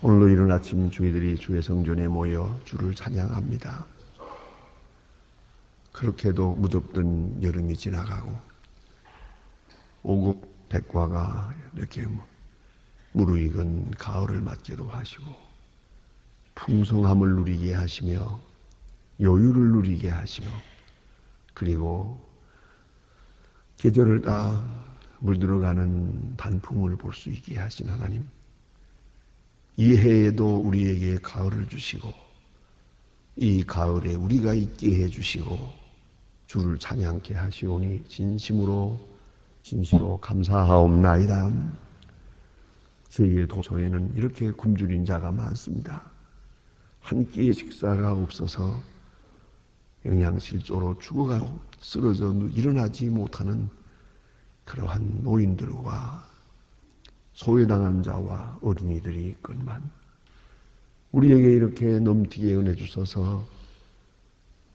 오늘도 이른 아침 저희들이 주의 성전에 모여 주를 찬양합니다. 그렇게도 무덥던 여름이 지나가고 오곡 백과가 이렇게 무르익은 가을을 맞기도 하시고 풍성함을 누리게 하시며 여유를 누리게 하시며 그리고 계절을 다 물들어가는 단풍을 볼 수 있게 하신 하나님, 이 해에도 우리에게 가을을 주시고 이 가을에 우리가 있게 해주시고 주를 찬양케 하시오니 진심으로 감사하옵나이다. 저희의 도서에는 이렇게 굶주린 자가 많습니다. 한 끼의 식사가 없어서 영양실조로 죽어가고 쓰러져 일어나지 못하는 그러한 노인들과 소외당한 자와 어린이들이 있건만 우리에게 이렇게 넘치게 은혜 주셔서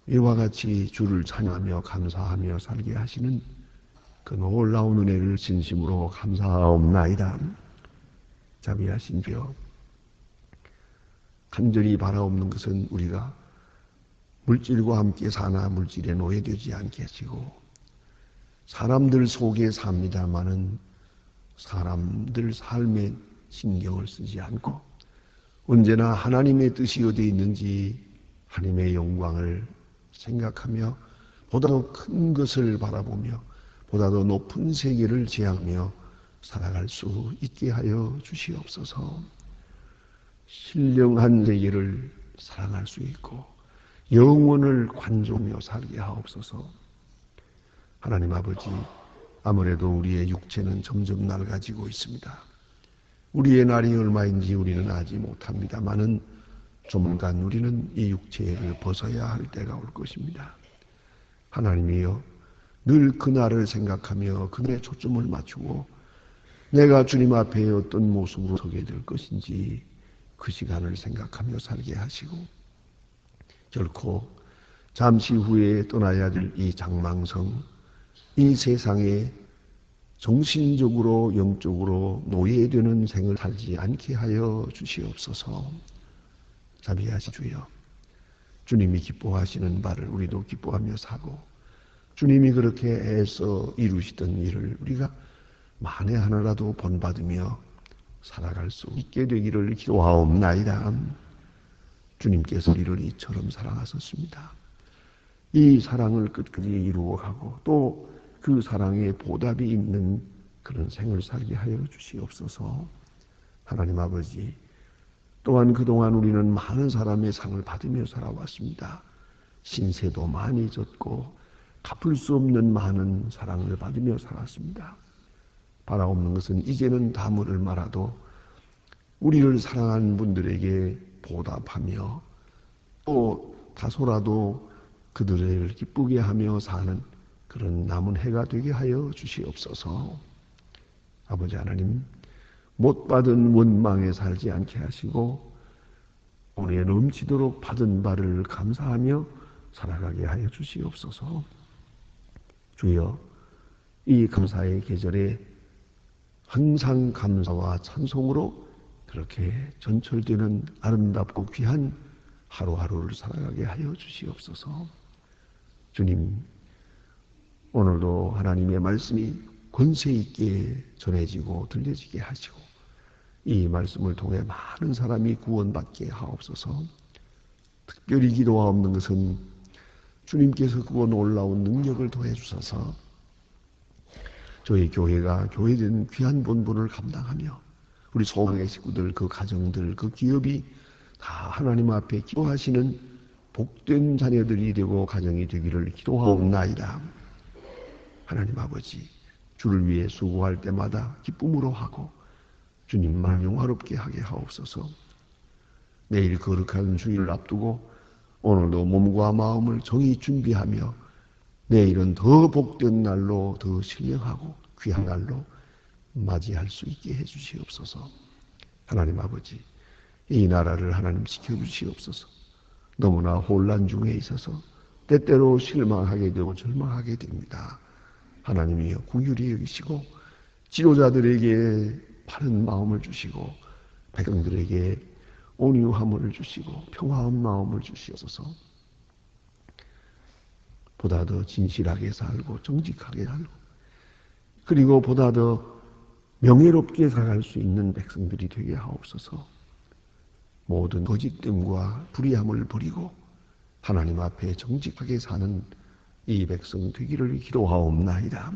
이와 같이 주를 찬양하며 감사하며 살게 하시는 그 놀라운 은혜를 진심으로 감사하옵나이다. 자비하신 주여, 간절히 바라옵는 것은 우리가 물질과 함께 사나 물질에 노예되지 않게 하시고 사람들 속에 삽니다마는 사람들 삶에 신경을 쓰지 않고 언제나 하나님의 뜻이 어디에 있는지 하나님의 영광을 생각하며 보다 더 큰 것을 바라보며 보다 더 높은 세계를 지향하며 살아갈 수 있게 하여 주시옵소서. 신령한 세계를 사랑할 수 있고 영원을 관조하며 살게 하옵소서. 하나님 아버지, 아무래도 우리의 육체는 점점 낡아지고 있습니다. 우리의 날이 얼마인지 우리는 알지 못합니다마는 조만간 우리는 이 육체를 벗어야 할 때가 올 것입니다. 하나님이여, 늘 그날을 생각하며 그날에 초점을 맞추고 내가 주님 앞에 어떤 모습으로 서게 될 것인지 그 시간을 생각하며 살게 하시고 결코 잠시 후에 떠나야 될 이 장망성, 이 세상에 정신적으로 영적으로 노예되는 생을 살지 않게 하여 주시옵소서. 자비하시 주여, 주님이 기뻐하시는 바를 우리도 기뻐하며 사고 주님이 그렇게 애써 이루시던 일을 우리가 만에 하나라도 본받으며 살아갈 수 있게 되기를 기도하옵나이다. 주님께서 이를 이처럼 사랑하셨습니다. 이 사랑을 끝까지 이루어가고 또 그 사랑에 보답이 있는 그런 생을 살게 하여 주시옵소서. 하나님 아버지, 또한 그동안 우리는 많은 사람의 상을 받으며 살아왔습니다. 신세도 많이 졌고 갚을 수 없는 많은 사랑을 받으며 살았습니다. 바라옵는 것은 이제는 다물을 말아도 우리를 사랑하는 분들에게 보답하며 또 다소라도 그들을 기쁘게 하며 사는 그런 남은 해가 되게 하여 주시옵소서. 아버지 하나님, 못 받은 원망에 살지 않게 하시고 오늘 넘치도록 받은 바를 감사하며 살아가게 하여 주시옵소서. 주여, 이 감사의 계절에 항상 감사와 찬송으로 그렇게 전철되는 아름답고 귀한 하루하루를 살아가게 하여 주시옵소서. 주님, 오늘도 하나님의 말씀이 권세 있게 전해지고 들려지게 하시고 이 말씀을 통해 많은 사람이 구원받게 하옵소서. 특별히 기도하옵는 것은 주님께서 그거 놀라운 능력을 더해 주셔서 저희 교회가 교회된 귀한 본분을 감당하며 우리 소망의 식구들, 그 가정들, 그 기업이 다 하나님 앞에 기도하시는 복된 자녀들이 되고 가정이 되기를 기도하옵나이다. 하나님 아버지, 주를 위해 수고할 때마다 기쁨으로 하고 주님만 영화롭게 하게 하옵소서. 내일 거룩한 주일을 앞두고 오늘도 몸과 마음을 정히 준비하며 내일은 더 복된 날로 더 신령하고 귀한 날로 맞이할 수 있게 해주시옵소서. 하나님 아버지, 이 나라를 하나님 지켜주시옵소서. 너무나 혼란 중에 있어서 때때로 실망하게 되고 절망하게 됩니다. 하나님이여, 긍휼히 여기시고 지도자들에게 바른 마음을 주시고 백성들에게 온유함을 주시고 평화한 마음을 주시옵소서. 보다 더 진실하게 살고 정직하게 살고 그리고 보다 더 명예롭게 살아갈 수 있는 백성들이 되게 하옵소서. 모든 거짓됨과 불의함을 버리고 하나님 앞에 정직하게 사는 이 백성 되기를 기도하옵나이다.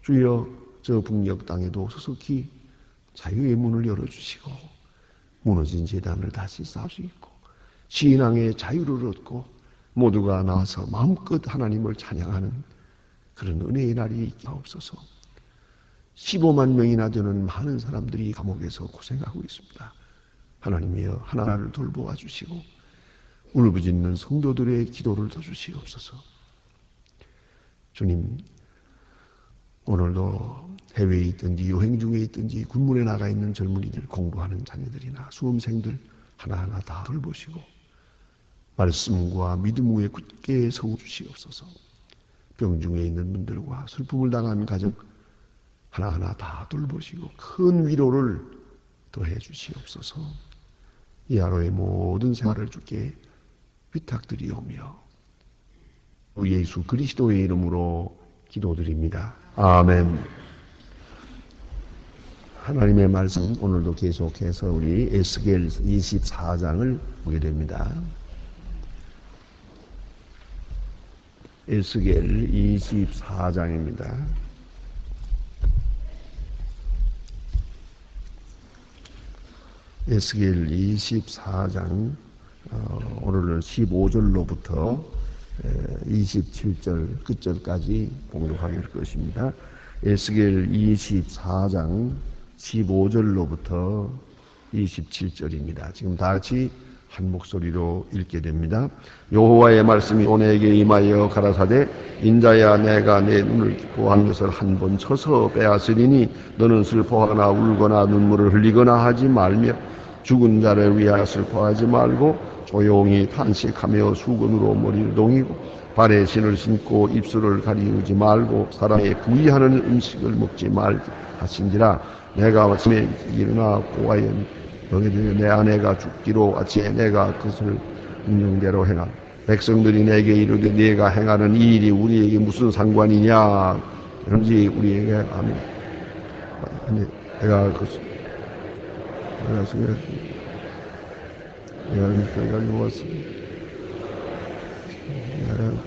주여, 저 북녘 땅에도 소속히 자유의 문을 열어주시고 무너진 제단을 다시 쌓을 수 있고 신앙의 자유를 얻고 모두가 나와서 마음껏 하나님을 찬양하는 그런 은혜의 날이 있게 하옵소서. 15만 명이나 되는 많은 사람들이 감옥에서 고생하고 있습니다. 하나님이여 하나를 돌보아 주시고 울부짖는 성도들의 기도를 들어주시옵소서. 주님, 오늘도 해외에 있든지 여행 중에 있든지 군문에 나가 있는 젊은이들, 공부하는 자녀들이나 수험생들 하나하나 다 돌보시고 말씀과 믿음 위에 굳게 서주시옵소서. 병중에 있는 분들과 슬픔을 당한 가정 하나하나 다 돌보시고 큰 위로를 더해 주시옵소서. 이 하루의 모든 생활을 주께 위탁드리오며 예수 그리스도의 이름으로 기도드립니다. 아멘. 하나님의 말씀 오늘도 계속해서 우리 에스겔 24장을 보게 됩니다. 에스겔 24장입니다. 에스겔 24장 오늘은 15절로부터 27절 끝절까지 봉독할 것입니다. 에스겔 24장 15절로부터 27절입니다. 지금 다 같이 한 목소리로 읽게 됩니다. 여호와의 말씀이 내게 임하여 가라사대 인자야 내가 내 눈을 기뻐한 것을 한 번 쳐서 빼앗으리니 너는 슬퍼하거나 울거나 눈물을 흘리거나 하지 말며 죽은 자를 위하여 슬퍼하지 말고 조용히 탄식하며 수건으로 머리를 동이고 발에 신을 신고 입술을 가리우지 말고 사람의 부의하는 음식을 먹지 말게 하신지라. 내가 아침에 일어나 보아여 너희들 내 아내가 죽기로 아침에 내가 그것을 인정대로 행한 백성들이 내게 이르되 네가 행하는 이 일이 우리에게 무슨 상관이냐 그런지 우리에게 아멘. 내가 누웠습니다.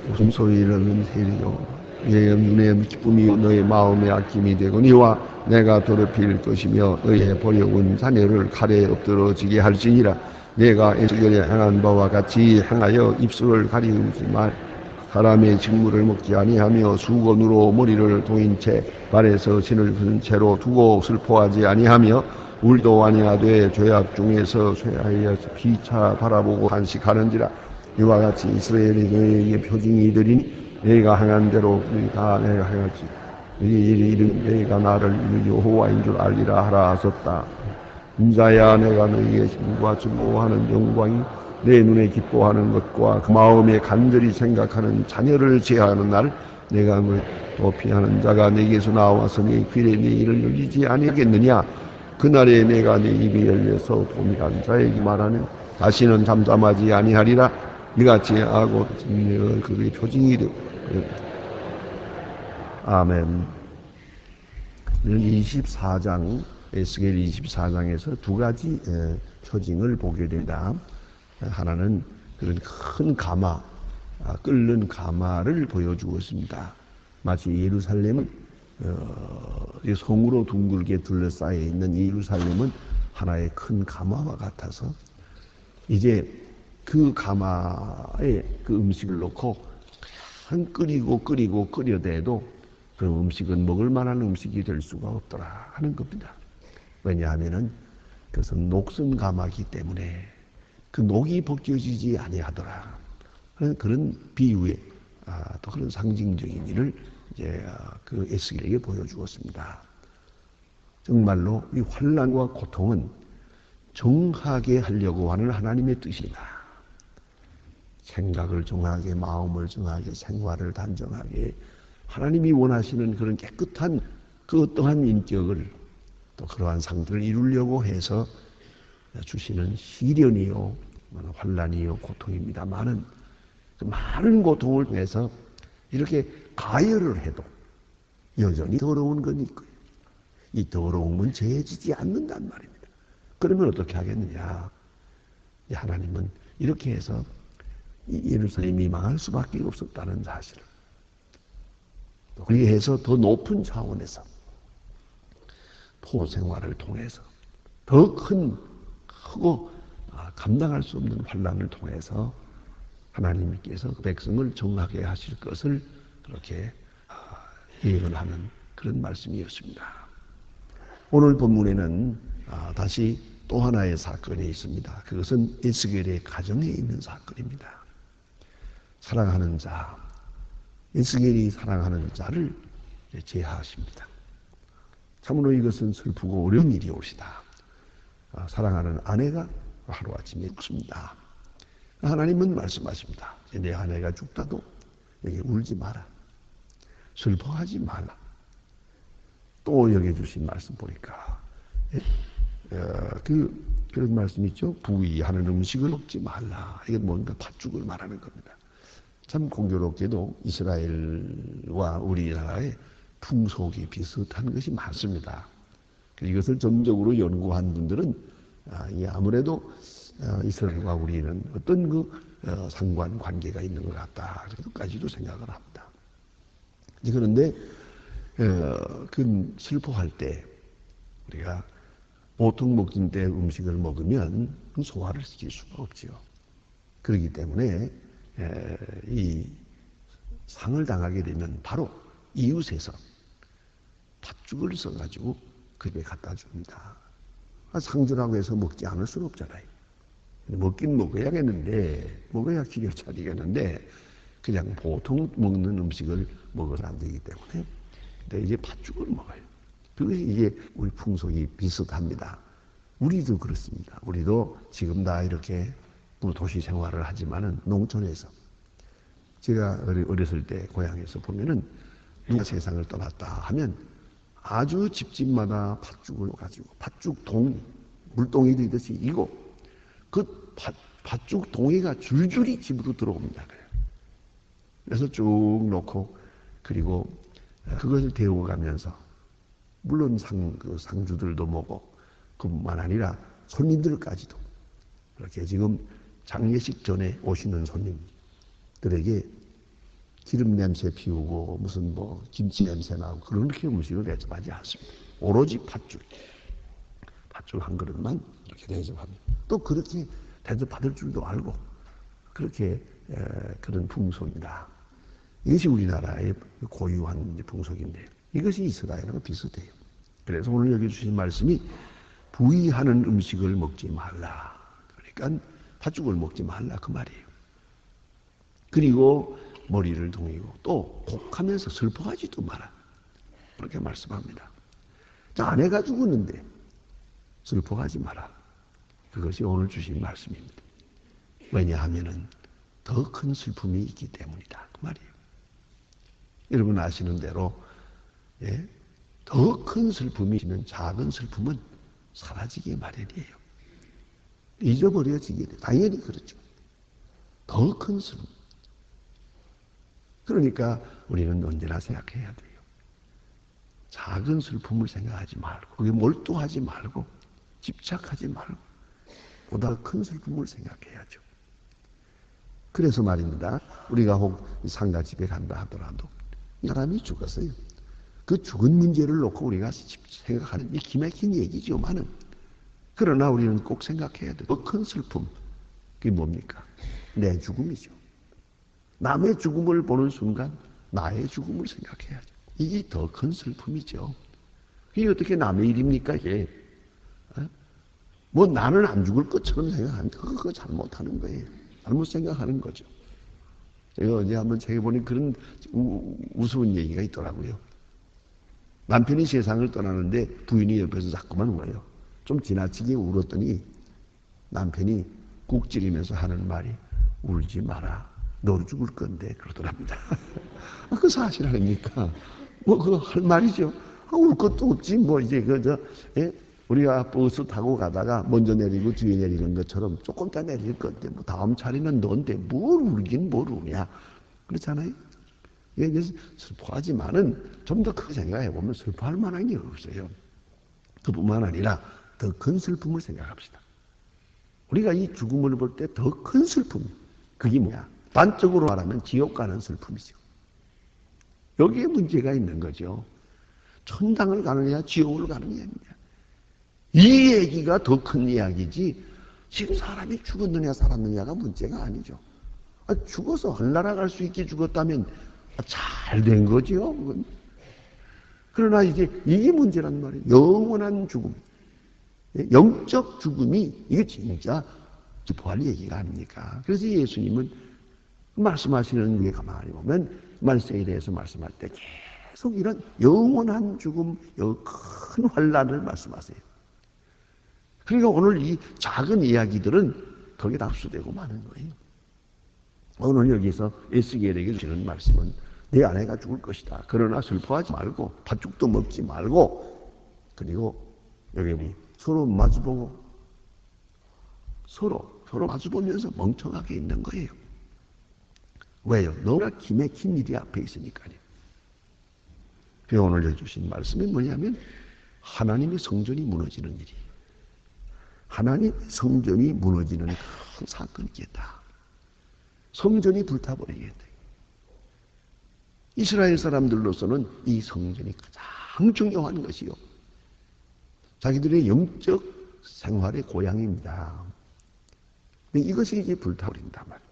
무슨 소리라는 세리요 내 눈의 기쁨이 너의 마음의 아낌이 되고 니와 내가 더럽힐 것이며 너의 버려온 자녀를 칼에 엎드러지게 할지니라. 내가 에스겔에 행한 바와 같이 행하여 입술을 가리우지 말 사람의 직물을 먹지 아니하며 수건으로 머리를 동인 채 발에서 신을 든 채로 두고 슬퍼하지 아니하며 울도 아니하되 죄악 중에서 쇠하여 피차 바라보고 한식하는지라. 이와 같이 이스라엘이 너희에게 표징이 되리니 너희가 행한 대로 다 내가 행할지 너희 이름 너희가 나를 여호와인 줄 알리라 하라 하셨다. 인자야 내가 너희에게 힘과 즐거워하는 영광이 내 눈에 기뻐하는 것과 그 마음에 간절히 생각하는 자녀를 제하는 날 내가 도피하는 자가 내게서 나와서 네 귀에 네 이를 열리지 아니하겠느냐. 그날에 내가 네 입이 열려서 도밀한 자에게 말하는 다시는 잠잠하지 아니하리라. 이같이 하고 그의 표징이 되고 아멘. 24장 에스겔 24장에서 두 가지 표징을 보게 된다. 하나는 그런 큰 가마, 끓는 가마를 보여주었습니다. 마치 예루살렘은 성으로 둥글게 둘러싸여 있는 예루살렘은 하나의 큰 가마와 같아서 이제 그 가마에 그 음식을 넣고 한 끓이고 끓여대도 그 음식은 먹을 만한 음식이 될 수가 없더라 하는 겁니다. 왜냐하면은 그것은 녹슨 가마이기 때문에 그 녹이 벗겨지지 아니하더라 하는 그런 비유의 또 그런 상징적인 일을 이제 그 에스겔에게 보여주었습니다. 정말로 이 환난과 고통은 정하게 하려고 하는 하나님의 뜻이다. 생각을 정하게, 마음을 정하게, 생활을 단정하게 하나님이 원하시는 그런 깨끗한 그 어떠한 인격을 또 그러한 상태를 이루려고 해서 주시는 시련이요, 환난이요, 고통입니다만은 그 많은 고통을 통해서 이렇게 가열을 해도 여전히 더러운 건 있고요. 이 더러움은 죄지지 않는단 말입니다. 그러면 어떻게 하겠느냐? 하나님은 이렇게 해서 이 예루살렘이 망할 수밖에 없었다는 사실을, 그리해서 더 높은 차원에서 포로 생활을 통해서 더 크고 감당할 수 없는 환난을 통해서 하나님께서 그 백성을 정하게 하실 것을 그렇게 예언하는 그런 말씀이었습니다. 오늘 본문에는 다시 또 하나의 사건이 있습니다. 그것은 에스겔의 가정에 있는 사건입니다. 사랑하는 자, 에스겔이 사랑하는 자를 제하십니다. 참으로 이것은 슬프고 어려운 일이옵시다. 사랑하는 아내가 하루아침에 죽습니다. 하나님은 말씀하십니다. 내 아내가 죽다도 여기 울지 마라. 슬퍼하지 말라. 또 여기 주신 말씀 보니까 그런 말씀 있죠. 부위하는 음식을 먹지 말라. 이게 뭔가 팥죽을 말하는 겁니다. 참 공교롭게도 이스라엘과 우리나라의 풍속이 비슷한 것이 많습니다. 이것을 전적으로 연구한 분들은 아무래도 이스라엘과 우리는 어떤 상관관계가 있는 것 같다. 그렇게까지도 생각을 합니다. 그런데 그 슬퍼할 때 우리가 보통 먹던 때 음식을 먹으면 소화를 시킬 수가 없죠. 그렇기 때문에 이 상을 당하게 되면 바로 이웃에서 팥죽을 써가지고 그 집에 갖다 줍니다. 상주라고 해서 먹지 않을 수는 없잖아요. 먹긴 먹어야겠는데, 먹어야 기력 차리겠는데, 그냥 보통 먹는 음식을 먹어서 안 되기 때문에, 근데 이제 팥죽을 먹어요. 그것이 이게 우리 풍속이 비슷합니다. 우리도 그렇습니다. 우리도 지금 다 이렇게 도시 생활을 하지만은 농촌에서, 제가 어렸을 때 고향에서 보면은 누가 세상을 떠났다 하면 아주 집집마다 팥죽을 가지고 팥죽 동, 물동이 되듯이 이고 그 팥죽 동이가 줄줄이 집으로 들어옵니다. 그래서 쭉 놓고 그리고 그것을 데워가면서 물론 상주들도 먹고 그뿐만 아니라 손님들까지도 그렇게 지금 장례식 전에 오시는 손님들에게 기름 냄새 피우고 무슨 김치 냄새 나고 그렇게 음식을 대접하지 않습니다. 오로지 팥죽 한 그릇만 이렇게 대접합니다. 또 그렇게 대접받을 줄도 알고 그렇게 그런 풍속입니다. 이것이 우리나라의 고유한 풍속인데 이것이 이스라엘하고 비슷해요. 그래서 오늘 여기 주신 말씀이 부위하는 음식을 먹지 말라. 그러니까 팥죽을 먹지 말라 그 말이에요. 그리고 머리를 동이고 또 곡하면서 슬퍼하지도 마라. 그렇게 말씀합니다. 자, 아내가 죽었는데 슬퍼하지 마라. 그것이 오늘 주신 말씀입니다. 왜냐하면은 더 큰 슬픔이 있기 때문이다. 그 말이에요. 여러분 아시는 대로 더 큰 슬픔이 있으면 작은 슬픔은 사라지기 마련이에요. 잊어버려지게 돼. 당연히 그렇죠. 더 큰 슬픔. 그러니까 우리는 언제나 생각해야 돼요. 작은 슬픔을 생각하지 말고 그게 몰두하지 말고 집착하지 말고 보다 큰 슬픔을 생각해야죠. 그래서 말입니다. 우리가 혹 상가집에 간다 하더라도 이 사람이 죽었어요. 그 죽은 문제를 놓고 우리가 생각하는 이 기막힌 얘기지만은 그러나 우리는 꼭 생각해야 돼요. 더 큰 슬픔. 그게 뭡니까? 내 죽음이죠. 남의 죽음을 보는 순간 나의 죽음을 생각해야죠. 이게 더 큰 슬픔이죠. 이게 어떻게 남의 일입니까 이게? 나는 안 죽을 것처럼 생각하는데 그거 잘못하는 거예요. 잘못 생각하는 거죠. 제가 어제 한번 책에 보니 그런 우스운 얘기가 있더라고요. 남편이 세상을 떠나는데 부인이 옆에서 자꾸만 울어요. 좀 지나치게 울었더니 남편이 국 찌르면서 하는 말이 울지 마라. 너 죽을 건데 그러더랍니다. 그 사실 아닙니까? 그거 할 말이죠. 울 것도 없지 이제 우리가 버스 타고 가다가 먼저 내리고 뒤에 내리는 것처럼 조금 더 내릴 건데 뭐 다음 차례는 너인데 뭘 울긴 뭘 우냐 그렇잖아요. 그래서 슬퍼하지만은 좀 더 크게 생각해 보면 슬퍼할 만한 게 없어요. 그뿐만 아니라 더 큰 슬픔을 생각합시다. 우리가 이 죽음을 볼 때 더 큰 슬픔, 그게 뭐야? 단적으로 말하면 지옥 가는 슬픔이죠. 여기에 문제가 있는 거죠. 천당을 가느냐 지옥을 가느냐. 이 얘기가 더 큰 이야기지 지금 사람이 죽었느냐 살았느냐가 문제가 아니죠. 죽어서 하늘나라 갈 수 있게 죽었다면 잘 된 거죠. 그건. 그러나 이제 이게 문제란 말이에요. 영원한 죽음. 영적 죽음이 이게 진짜 부활 얘기가 아닙니까? 그래서 예수님은 말씀하시는 게 가만히 보면 말세에 대해서 말씀할 때 계속 이런 영원한 죽음, 큰 환란을 말씀하세요. 그러니까 오늘 이 작은 이야기들은 거기에 압수되고 마는 거예요. 오늘 여기서 에스겔에게 주시는 말씀은 내 아내가 죽을 것이다. 그러나 슬퍼하지 말고 팥죽도 먹지 말고 그리고 여기 서로 마주보고 서로 마주보면서 멍청하게 있는 거예요. 왜요? 너무나 기맥힌 일이 앞에 있으니까요. 그래서 오늘 여기 주신 말씀이 뭐냐면 하나님의 성전이 무너지는 일이 하나님 성전이 무너지는 큰 사건이겠다. 성전이 불타버리겠다. 이스라엘 사람들로서는 이 성전이 가장 중요한 것이요. 자기들의 영적 생활의 고향입니다. 근데 이것이 이제 불타버린단 말입니다.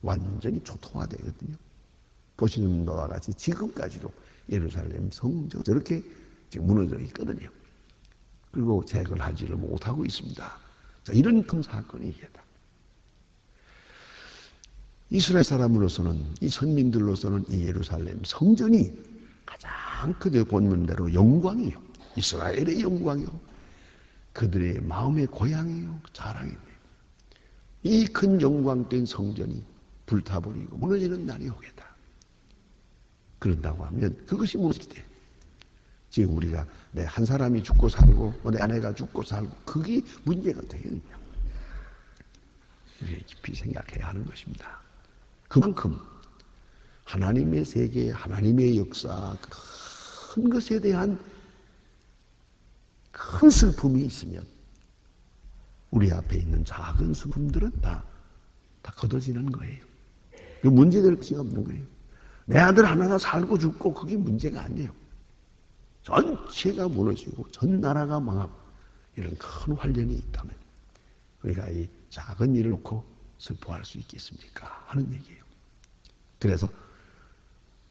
완전히 초토화되거든요. 보시는 바와 같이 지금까지도 예루살렘 성전 저렇게 지금 무너져 있거든요. 그리고 재건을 하지를 못하고 있습니다. 자, 이런 큰 사건이 있겠다. 이스라엘 사람으로서는 이 선민들로서는 이 예루살렘 성전이 가장 그들 본문대로 영광이요. 이스라엘의 영광이요. 그들의 마음의 고향이요. 자랑이에요. 이 큰 영광된 성전이 불타버리고 무너지는 날이 오겠다. 그런다고 하면 그것이 무너질 때 지금 우리가 내 한 사람이 죽고 살고 내 아내가 죽고 살고 그게 문제가 되겠냐. 우리가 깊이 생각해야 하는 것입니다. 그만큼 하나님의 세계, 하나님의 역사, 큰 것에 대한 큰 슬픔이 있으면 우리 앞에 있는 작은 슬픔들은 다 걷어지는 거예요. 그 문제될 것이 없는 거예요. 내 아들 하나가 살고 죽고 그게 문제가 아니에요. 전체가 무너지고 전 나라가 망하고 이런 큰 환란이 있다면 우리가 이 작은 일을 놓고 슬퍼할 수 있겠습니까? 하는 얘기예요. 그래서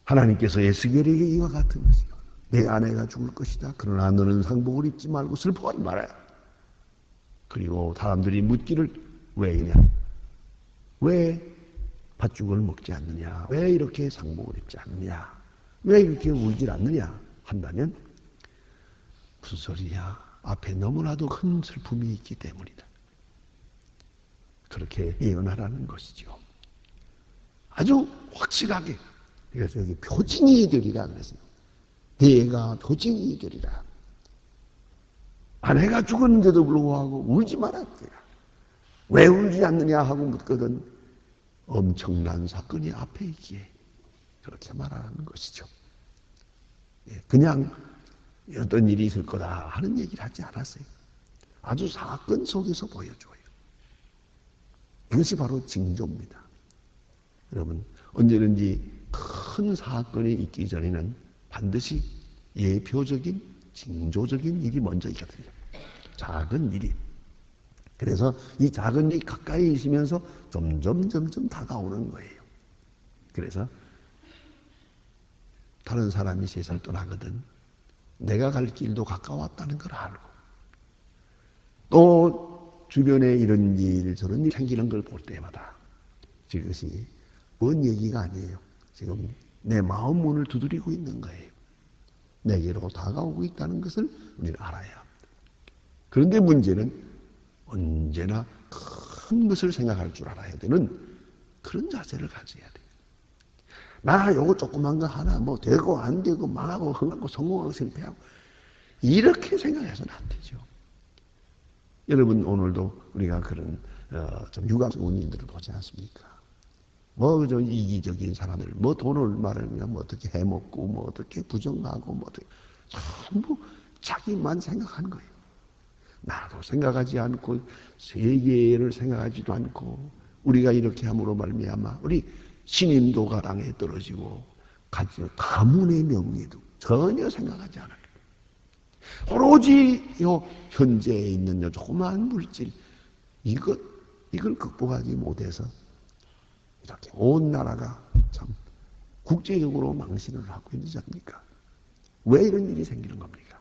하나님께서 에스겔에게 이와 같은 것이요. 내 아내가 죽을 것이다. 그러나 너는 상복을 입지 말고 슬퍼하지 말아야. 그리고 사람들이 묻기를 왜이냐? 왜 팥죽을 먹지 않느냐? 왜 이렇게 상복을 입지 않느냐? 왜 이렇게 울지 않느냐? 한다면 무슨 소리냐? 앞에 너무나도 큰 슬픔이 있기 때문이다. 그렇게 예언하라는 것이죠. 아주 확실하게. 그래서 여기 표징이 되리라 그랬어요. 내가 표징이 되리라. 아내가 죽었는데도 불구하고 울지 말았대요. 왜 울지 않느냐 하고 묻거든 엄청난 사건이 앞에 있기에 그렇게 말하는 것이죠. 그냥 어떤 일이 있을 거다 하는 얘기를 하지 않았어요. 아주 사건 속에서 보여줘요. 이것이 바로 징조입니다. 여러분 언제든지 큰 사건이 있기 전에는 반드시 예표적인 징조적인 일이 먼저 있거든요. 작은 일이. 그래서 이 작은 일이 가까이 있으면서 점점 다가오는 거예요. 그래서 다른 사람이 세상을 떠나거든 내가 갈 길도 가까웠다는 걸 알고 또 주변에 이런 일 저런 일 생기는 걸 볼 때마다 이것이 뭔 얘기가 아니에요. 지금 내 마음 문을 두드리고 있는 거예요. 내게로 다가오고 있다는 것을 우리는 알아야 합니다. 그런데 문제는 언제나 큰 것을 생각할 줄 알아야 되는 그런 자세를 가져야 돼요. 나 요거 조그만 거 하나 뭐 되고 안 되고 망하고 흥하고 성공하고 실패하고 이렇게 생각해서는 안 되죠. 여러분 오늘도 우리가 그런 좀 유감스러운인들을 보지 않습니까? 뭐 좀 이기적인 사람들, 뭐 돈을 말하면 뭐 어떻게 해먹고, 뭐 어떻게 부정하고, 뭐 어떻게 전부 자기만 생각하는 거예요. 나도 생각하지 않고 세계를 생각하지도 않고 우리가 이렇게 함으로 말미암아 우리 신인도가 땅에 떨어지고 가문의 명예도 전혀 생각하지 않아요. 오로지 요 현재에 있는 요 조그마한 물질 이걸 극복하지 못해서 이렇게 온 나라가 참 국제적으로 망신을 하고 있지 않습니까? 왜 이런 일이 생기는 겁니까?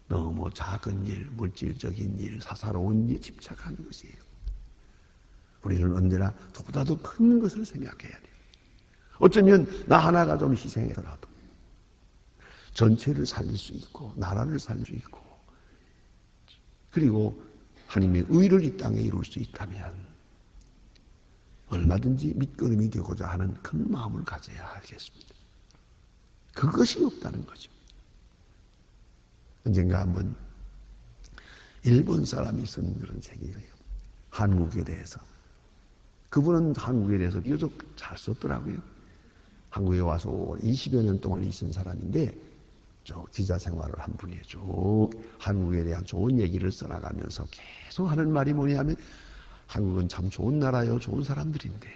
너무 작은 일, 물질적인 일, 사사로운 일 집착하는 것이에요. 우리는 언제나 보다 더 큰 것을 생각해야 돼요. 어쩌면 나 하나가 좀 희생해서라도 전체를 살릴 수 있고 나라를 살릴 수 있고 그리고 하나님의 의를 이 땅에 이룰 수 있다면 얼마든지 밑거름이 되고자 하는 큰 마음을 가져야 하겠습니다. 그것이 없다는 거죠. 언젠가 한번 일본 사람이 쓴 그런 책이에요. 한국에 대해서. 그분은 한국에 대해서 비교적 잘 썼더라고요. 한국에 와서 20여 년 동안 있은 사람인데 저 기자 생활을 한 분이에요. 쭉 한국에 대한 좋은 얘기를 써나가면서 계속 하는 말이 뭐냐면 한국은 참 좋은 나라요. 좋은 사람들인데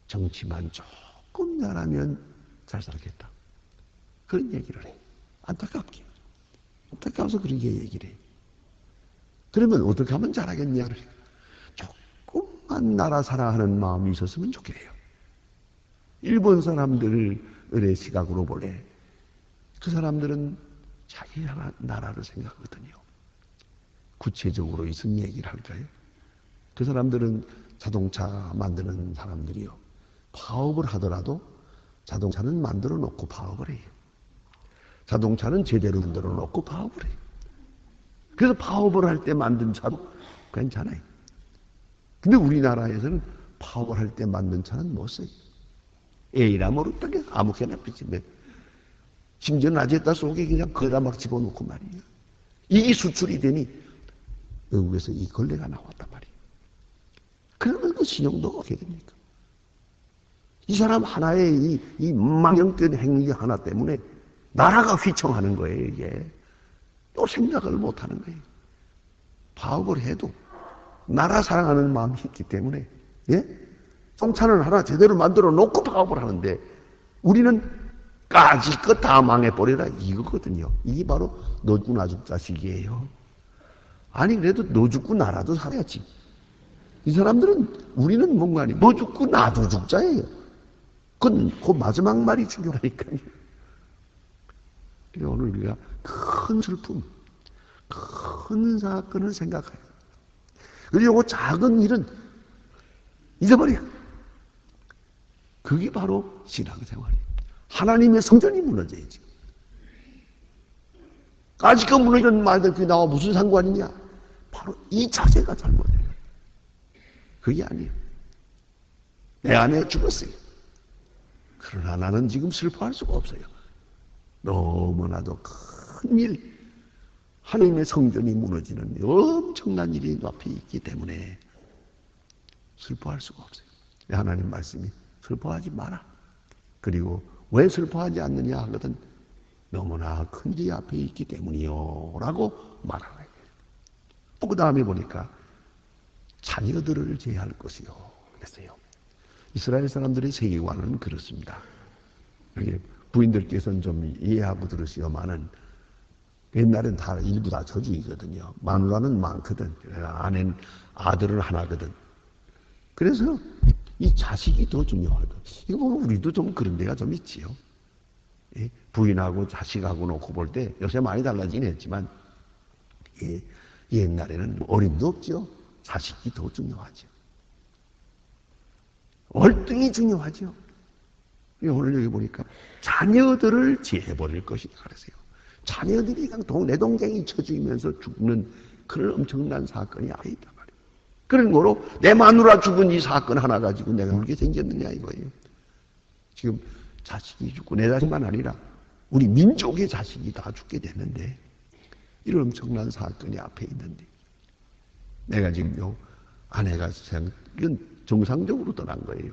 정치만 조금 잘하면 잘 살겠다. 그런 얘기를 해요. 안타깝게. 안타까워서 그렇게 얘기를 해요. 그러면 어떻게 하면 잘하겠냐. 조금만 나라 사랑하는 마음이 있었으면 좋겠어요. 일본 사람들의 시각으로 볼래 그 사람들은 자기 나라를 생각하거든요. 구체적으로 무슨 얘기를 할까요? 그 사람들은 자동차 만드는 사람들이요. 파업을 하더라도 자동차는 만들어 놓고 파업을 해요. 자동차는 제대로 만들어 놓고 파업을 해요. 그래서 파업을 할 때 만든 차도 괜찮아요. 근데 우리나라에서는 파업을 할 때 만든 차는 못 써요. 에이라 모르겠다. 아무렇게나 비치면 심지어 낮에다 속에 그냥 거기다 막 집어넣고 말이에요. 이게 수출이 되니 외국에서 이 걸레가 나왔단 말이에요. 그러면 그 신용도 어떻게 됩니까? 이 사람 하나의 이 망령된 행위 하나 때문에 나라가 휘청하는 거예요, 이게. 또 생각을 못 하는 거예요. 파업을 해도 나라 사랑하는 마음이 있기 때문에, 예? 성찬을 하나 제대로 만들어 놓고 파업을 하는데, 우리는 까짓것 다 망해버리라 이거거든요. 이게 바로 너 죽고 나 죽 자식이에요. 아니, 그래도 너 죽고 나라도 살아야지. 이 사람들은, 우리는 뭔가 아니, 너 죽고 나도 죽자예요. 그건 그 마지막 말이 중요하니까요. 오늘 우리가 큰 슬픔, 큰 사건을 생각해요. 그리고 작은 일은 잊어버려. 그게 바로 신앙생활이에요. 하나님의 성전이 무너져야지. 아직까 무너진 말들 그게 나와 무슨 상관이냐? 바로 이 자세가 잘못돼요. 그게 아니에요. 내 안에 죽었어요. 그러나 나는 지금 슬퍼할 수가 없어요. 너무나도 큰 일, 하나님의 성전이 무너지는 엄청난 일이 앞에 있기 때문에 슬퍼할 수가 없어요. 하나님 말씀이 슬퍼하지 마라. 그리고 왜 슬퍼하지 않느냐 하거든 너무나 큰 일이 앞에 있기 때문이요 라고 말하는 거예요. 또 그 다음에 보니까 자녀들을 제할 것이요 그랬어요. 이스라엘 사람들의 세계관은 그렇습니다. 부인들께서는 좀 이해하고 들으시오만은 옛날엔 다 일부 다 저주이거든요. 마누라는 많거든. 아내는 아들은 하나거든. 그래서 이 자식이 더 중요하거든. 이거 보면 우리도 좀 그런 데가 좀 있지요. 예? 부인하고 자식하고 놓고 볼 때 요새 많이 달라지긴 했지만 예, 옛날에는 어림도 없죠. 자식이 더 중요하죠. 월등히 중요하죠. 오늘 여기 보니까 자녀들을 제해버릴 것이다 그랬어요. 자녀들이 그냥 내 동생이 쳐주면서 죽는 그런 엄청난 사건이 앞에 있단 말이에요. 그런 거로 내 마누라 죽은 이 사건 하나 가지고 내가 울게 생겼느냐 이거예요. 지금 자식이 죽고 내 자식만 아니라 우리 민족의 자식이 다 죽게 됐는데 이런 엄청난 사건이 앞에 있는데 내가 지금 아내가 이건 정상적으로 떠난 거예요.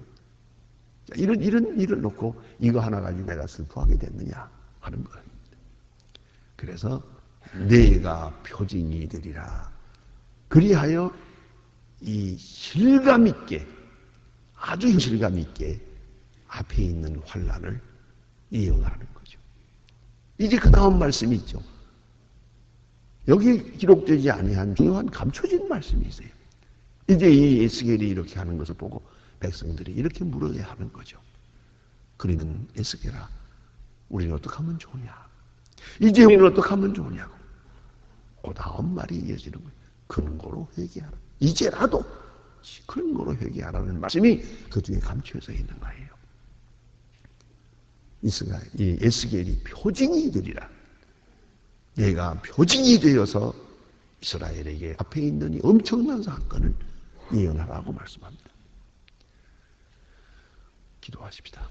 이런 일을 놓고 이거 하나 가지고 내가 슬퍼하게 됐느냐 하는 거예요. 그래서 내가 표징이 되리라. 그리하여 이 실감 있게, 아주 실감 있게 앞에 있는 환난을 이용하는 거죠. 이제 그 다음 말씀이 있죠. 여기 기록되지 아니한 중요한 감춰진 말씀이 있어요. 이제 이 에스겔이 이렇게 하는 것을 보고 백성들이 이렇게 물어야 하는 거죠. 그러면 에스겔아, 우리는 어떻게 하면 좋으냐? 이제 우리는 어떻게 하면 좋으냐고. 그 다음 말이 이어지는 거예요. 근거로 회개하라. 이제라도 근거로 회개하라는 말씀이 그 뒤에 감춰져 있는 거예요. 이 에스겔이 표징이 되리라. 얘가 표징이 되어서 이스라엘에게 앞에 있는 이 엄청난 사건을 예언하라고 말씀합니다. 기도하십시다.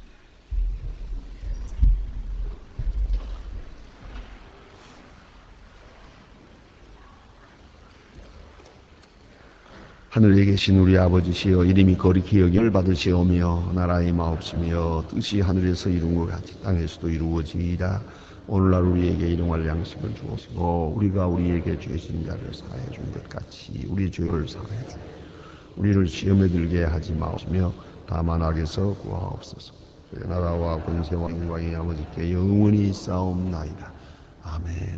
하늘에 계신 우리 아버지시여, 이름이 거룩히 여김을 받으시오며 나라의 마옵시며 뜻이 하늘에서 이룬 것 같이 땅에서도 이루어지이다. 오늘날 우리에게 일용할 양식을 주옵시고 우리가 우리에게 죄진 자를 사하여 준 것 같이 우리 죄를 사하여 주옵시고 우리를 시험에 들게 하지 마옵시며 다만 악에서 구하옵소서. 나라와 권세와 영광이 아버지께 영원히 있사옵나이다. 아멘.